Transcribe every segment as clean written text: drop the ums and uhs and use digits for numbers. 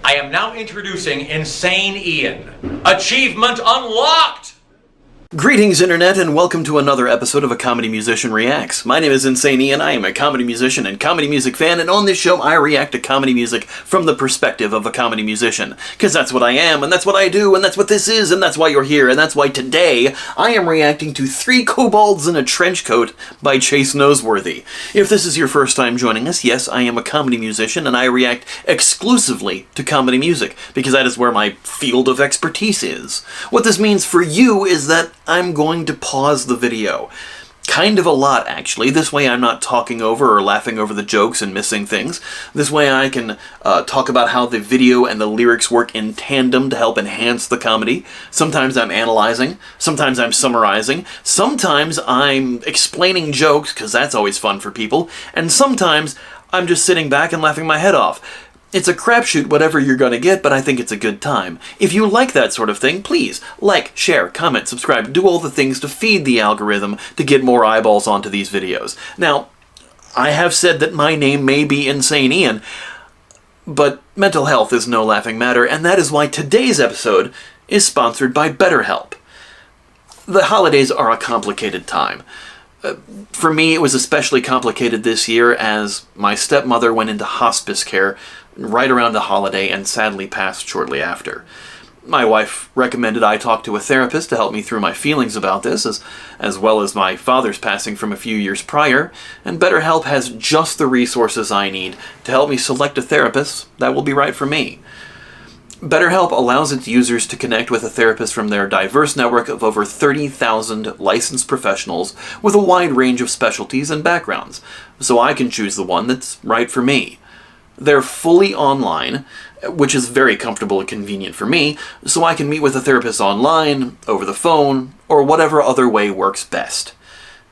I am now introducing Insane Ian. Achievement unlocked! Greetings, Internet, and welcome to another episode of A Comedy Musician Reacts. My name is Insane Ian, I am a comedy musician and comedy music fan, and on this show I react to comedy music from the perspective of a comedy musician. Because that's what I am, and that's what I do, and that's what this is, and that's why you're here, and that's why today I am reacting to 3 Kobolds in a Trenchcoat by Chase Noseworthy. If this is your first time joining us, yes, I am a comedy musician, and I react exclusively to comedy music, because that is where my field of expertise is. What this means for you is that I'm going to pause the video. Kind of a lot, actually. This way I'm not talking over or laughing over the jokes and missing things. This way I can talk about how the video and the lyrics work in tandem to help enhance the comedy. Sometimes I'm analyzing. Sometimes I'm summarizing. Sometimes I'm explaining jokes, because that's always fun for people. And sometimes I'm just sitting back and laughing my head off. It's a crapshoot whatever you're gonna get, but I think it's a good time. If you like that sort of thing, please like, share, comment, subscribe, do all the things to feed the algorithm to get more eyeballs onto these videos. Now, I have said that my name may be Insane Ian, but mental health is no laughing matter, and that is why today's episode is sponsored by BetterHelp. The holidays are a complicated time. For me, it was especially complicated this year as my stepmother went into hospice care right around the holiday and sadly passed shortly after. My wife recommended I talk to a therapist to help me through my feelings about this, as well as my father's passing from a few years prior, and BetterHelp has just the resources I need to help me select a therapist that will be right for me. BetterHelp allows its users to connect with a therapist from their diverse network of over 30,000 licensed professionals with a wide range of specialties and backgrounds, so I can choose the one that's right for me. They're fully online, which is very comfortable and convenient for me, so I can meet with a therapist online, over the phone, or whatever other way works best.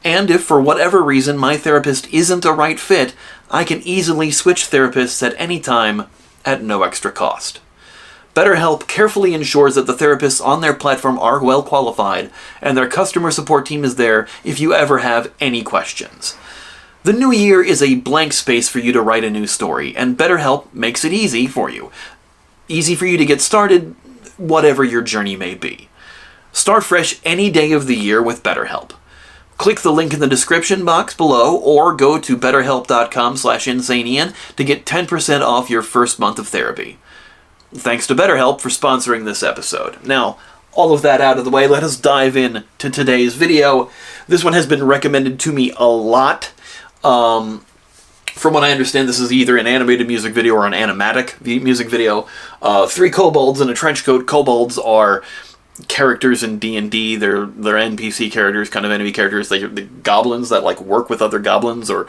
And if for whatever reason my therapist isn't a right fit, I can easily switch therapists at any time at no extra cost. BetterHelp carefully ensures that the therapists on their platform are well qualified, and their customer support team is there if you ever have any questions. The new year is a blank space for you to write a new story, and BetterHelp makes it easy for you. Easy for you to get started, whatever your journey may be. Start fresh any day of the year with BetterHelp. Click the link in the description box below, or go to betterhelp.com/insaneian to get 10% off your first month of therapy. Thanks to BetterHelp for sponsoring this episode. Now, all of that out of the way, let us dive in to today's video. This one has been recommended to me a lot. From what I understand, this is either an animated music video or an animatic music video. 3 Kobolds in a Trenchcoat. Kobolds are characters in D&D. They're NPC characters, kind of enemy characters. They're the goblins that like work with other goblins or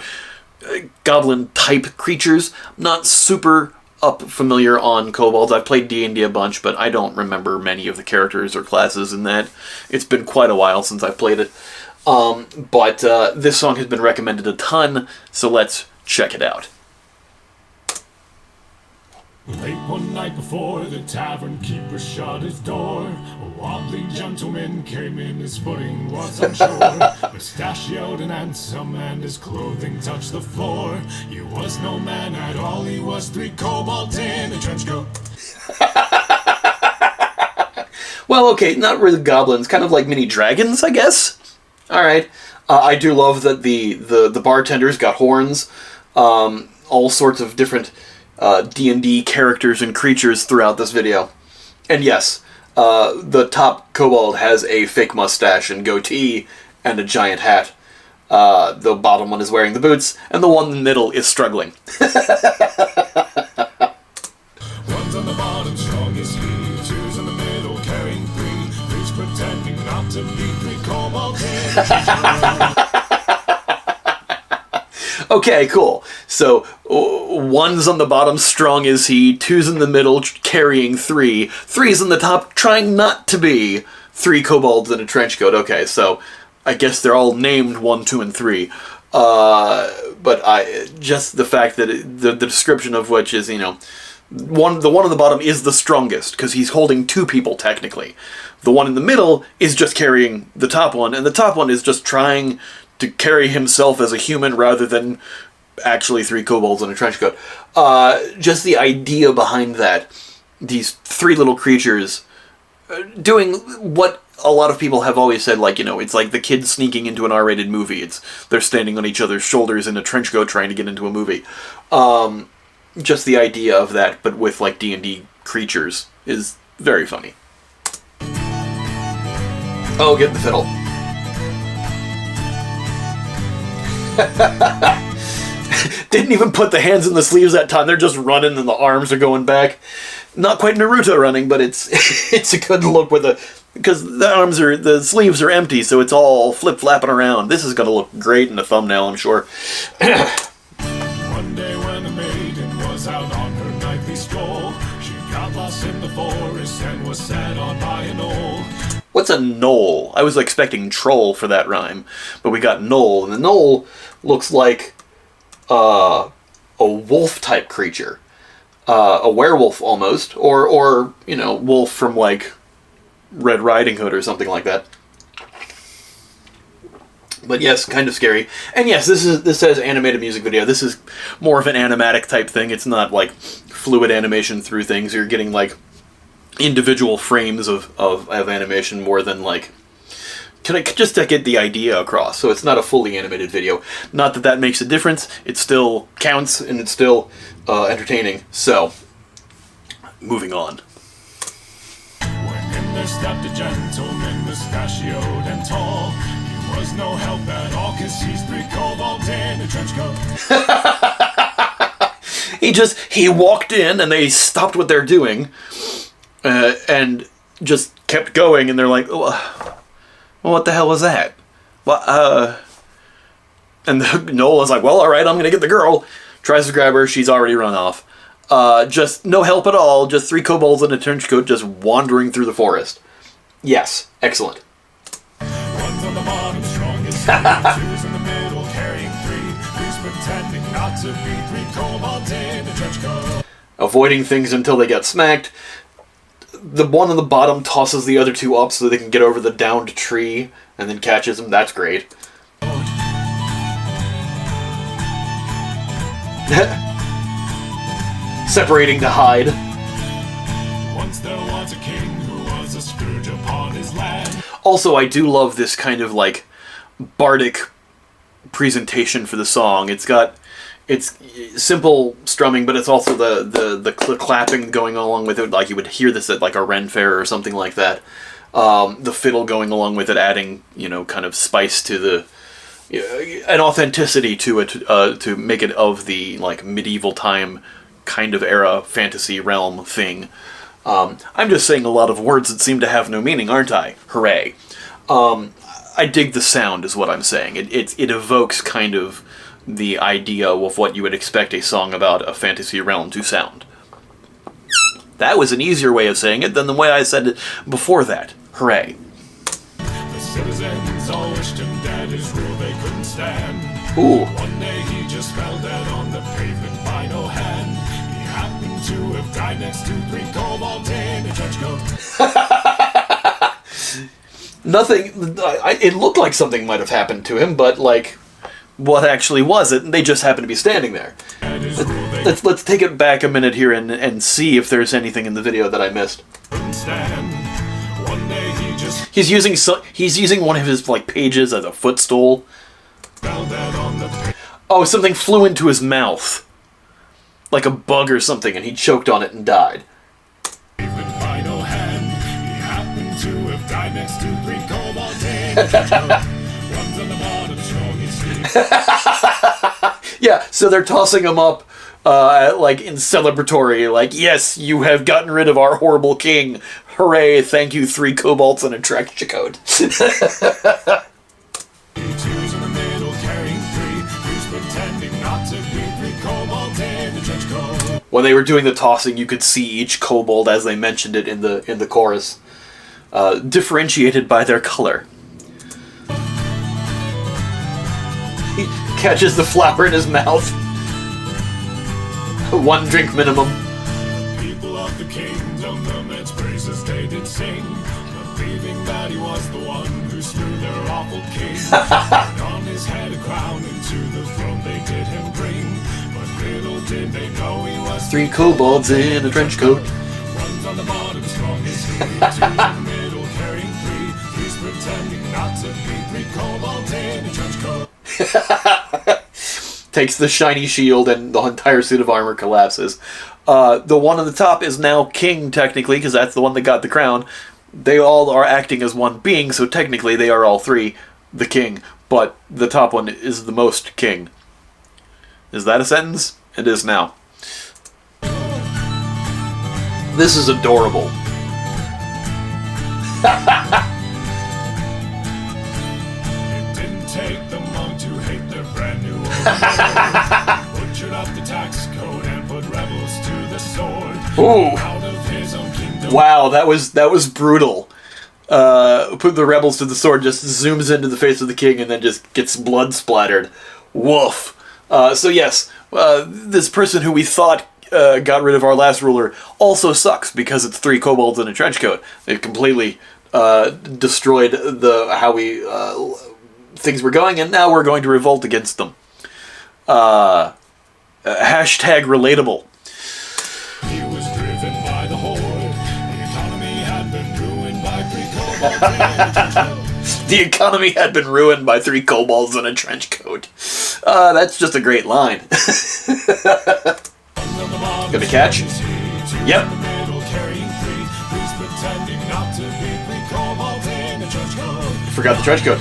goblin-type creatures. I'm not super familiar on Kobolds. I've played D&D a bunch, but I don't remember many of the characters or classes in that. It's been quite a while since I've played it. But this song has been recommended a ton, so let's check it out. Late one night before the tavern keeper shut his door, a wobbly gentleman came in, his footing was unsure. Mustachioed and handsome, and his clothing touched the floor. He was no man at all, he was 3 kobolds in a trench coat. Well, okay, not really goblins, kind of like mini dragons, I guess? Alright. I do love that the bartender's got horns, all sorts of different D&D characters and creatures throughout this video. And yes, the top kobold has a fake mustache and goatee and a giant hat. The bottom one is wearing the boots, and the one in the middle is struggling. One's on the bottom, strong as he, 2's in the middle, carrying 3, 3's pretending not to be 3 kobolds in a trench coat. Okay, cool. So, 1's on the bottom, strong as he, 2's in the middle, carrying 3, 3's on the top, trying not to be 3 kobolds in a trench coat. Okay, so I guess they're all named 1, 2, and 3. But just the fact that the description of which is, you know, the one on the bottom is the strongest, because he's holding 2 people, technically. The one in the middle is just carrying the top one, and the top one is just trying to carry himself as a human rather than actually 3 kobolds in a trench coat. Just the idea behind that these three little creatures doing what a lot of people have always said, like, you know, it's like the kids sneaking into an R-rated movie. They're standing on each other's shoulders in a trench coat trying to get into a movie. Just the idea of that, but with, like, D&D creatures is very funny. Oh, get the fiddle. Didn't even put the hands in the sleeves that time. They're just running and the arms are going back. Not quite Naruto running, but it's it's a good look with because the sleeves are empty, so it's all flip-flapping around. This is going to look great in the thumbnail, I'm sure. One day when a maiden was out on her nightly stroll, she got lost in the forest and was set on by an old. What's a knoll? I was expecting troll for that rhyme, but we got knoll, and the knoll looks like a wolf-type creature. A werewolf, almost. Or, you know, wolf from, like, Red Riding Hood or something like that. But yes, kind of scary. And yes, this says animated music video. This is more of an animatic type thing. It's not, like, fluid animation through things. You're getting, like, individual frames of animation more than, like... just to get the idea across. So it's not a fully animated video. Not that that makes a difference. It still counts, and it's still entertaining. So, moving on. When in there stepped a gentleman mustachioed and tall, he was no help at all, 'cause he's 3 kobolds in a trench coat. He walked in, and they stopped what they're doing, and just kept going, and they're like, well, what the hell was that? Well, and Nola's like, well, alright, I'm gonna get the girl. Tries to grab her, she's already run off. Just no help at all, just 3 kobolds in a trench coat just wandering through the forest. Yes, excellent. One's on the bottom, strongest, 2's in the middle, carrying 3's pretending not to be 3 kobolds in a trench coat. Avoiding things until they get smacked. The one on the bottom tosses the other 2 up so they can get over the downed tree and then catches them. That's great. Separating to hide. Once there was a king who was a scourge upon his land. Also, I do love this kind of, like, bardic presentation for the song. It's simple strumming, but it's also the clapping going along with it. Like, you would hear this at, like, a Ren Fair or something like that. The fiddle going along with it, adding, you know, kind of spice to the... an authenticity to it, to make it of the, like, medieval time kind of era fantasy realm thing. I'm just saying a lot of words that seem to have no meaning, aren't I? Hooray. I dig the sound, is what I'm saying. It evokes kind of the idea of what you would expect a song about a fantasy realm to sound. That was an easier way of saying it than the way I said it before that. Hooray. The citizens all wished him dead, his rule they couldn't stand. Ooh. One day he just fell dead on the pavement by no hand. He happened to have died next to 3 kobolds in a trench coat. Nothing... it looked like something might have happened to him, but, like... what actually was it? They just happened to be standing there. Let's take it back a minute here and see if there's anything in the video that I missed. He's using one of his, like, pages as a footstool. Oh, something flew into his mouth. Like a bug or something, and he choked on it and died. Yeah, so they're tossing him up, like, in celebratory, like, yes, you have gotten rid of our horrible king. Hooray, thank you, 3 kobolds and a Trenchcoat. When they were doing the tossing, you could see each kobold, as they mentioned it in the chorus, differentiated by their color. He catches the flower in his mouth. 1 drink minimum. People of the kingdom, the men's praises they did sing, believing that he was the one who slew their awful king. On his head a crown, and to the throne they did him bring. But little did they know he was 3 kobolds in a trench coat. One Two's in the middle carrying three. Three's pretending not to be. Three kobolds in a trench coat. Takes the shiny shield and the entire suit of armor collapses. The one on the top is now king, technically, because that's the one that got the crown. They all are acting as one being, so technically they are all three the king, but the top one is the most king. Is that a sentence? It is now. This is adorable. It didn't take the monk to hate their brand new old butchered up the tax code and put rebels to the sword. Ooh. Out of his own kingdom. Wow, that was brutal. Put the rebels to the sword, just zooms into the face of the king and then just gets blood splattered. Woof. So yes, this person who we thought got rid of our last ruler also sucks because it's three kobolds in a trench coat. They've completely destroyed how we things were going, and now we're going to revolt against them. Hashtag relatable. He was driven by the horde. The economy had been ruined by three kobolds in a trench coat. The economy had been ruined by three kobolds in a trench coat. That's just a great line. Gonna catch? Yep. Forgot the trench coat.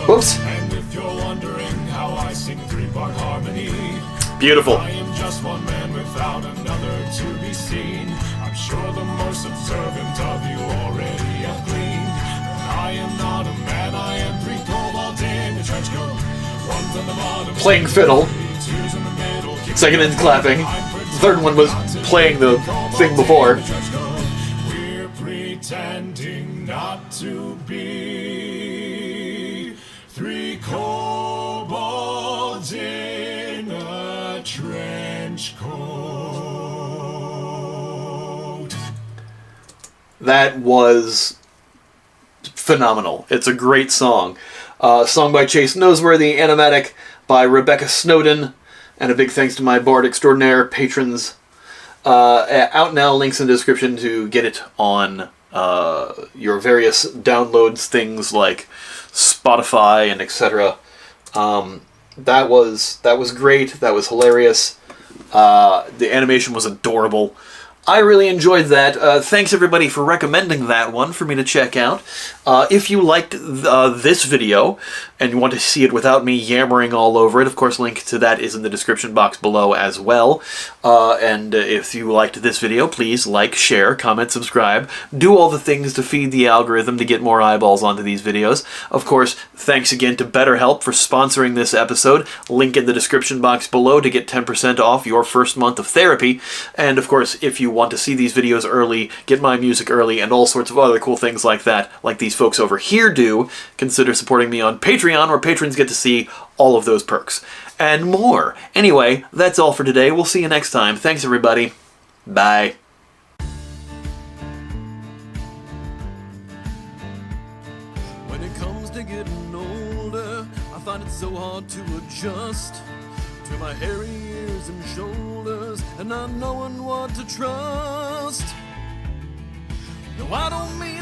Whoops. And if you're wondering how I sing three-part harmony, Beautiful. I am just one man without another to be seen. I'm sure the most observant of you already have gleaned. I am not a man, I am three kobolds in a trench coat. One's on the bottom, Playing fiddle. two's in the middle, Second is clapping. The third one was playing the thing before. We're pretending not to be three kobolds in a trench coat. That was phenomenal. It's a great song. Song by Chase Noseworthy, animatic by Rebecca Snowden, and a big thanks to my Bard Extraordinaire patrons. Out now, links in the description to get it on your various downloads, things like Spotify and etc. That was great. That was hilarious. The animation was adorable. I really enjoyed that. Thanks everybody for recommending that one for me to check out. If you liked this video and you want to see it without me yammering all over it, of course, link to that is in the description box below as well. And if you liked this video, please like, share, comment, subscribe. Do all the things to feed the algorithm to get more eyeballs onto these videos. Of course, thanks again to BetterHelp for sponsoring this episode. Link in the description box below to get 10% off your first month of therapy. And of course, if you want to see these videos early, get my music early, and all sorts of other cool things like that, like these folks over here do, consider supporting me on Patreon, where patrons get to see all of those perks. And more. Anyway, that's all for today. We'll see you next time. Thanks, everybody. Bye. When it comes to getting older, I find it so hard to adjust to my hairy ears and shoulders, and not knowing what to trust. No, I don't mean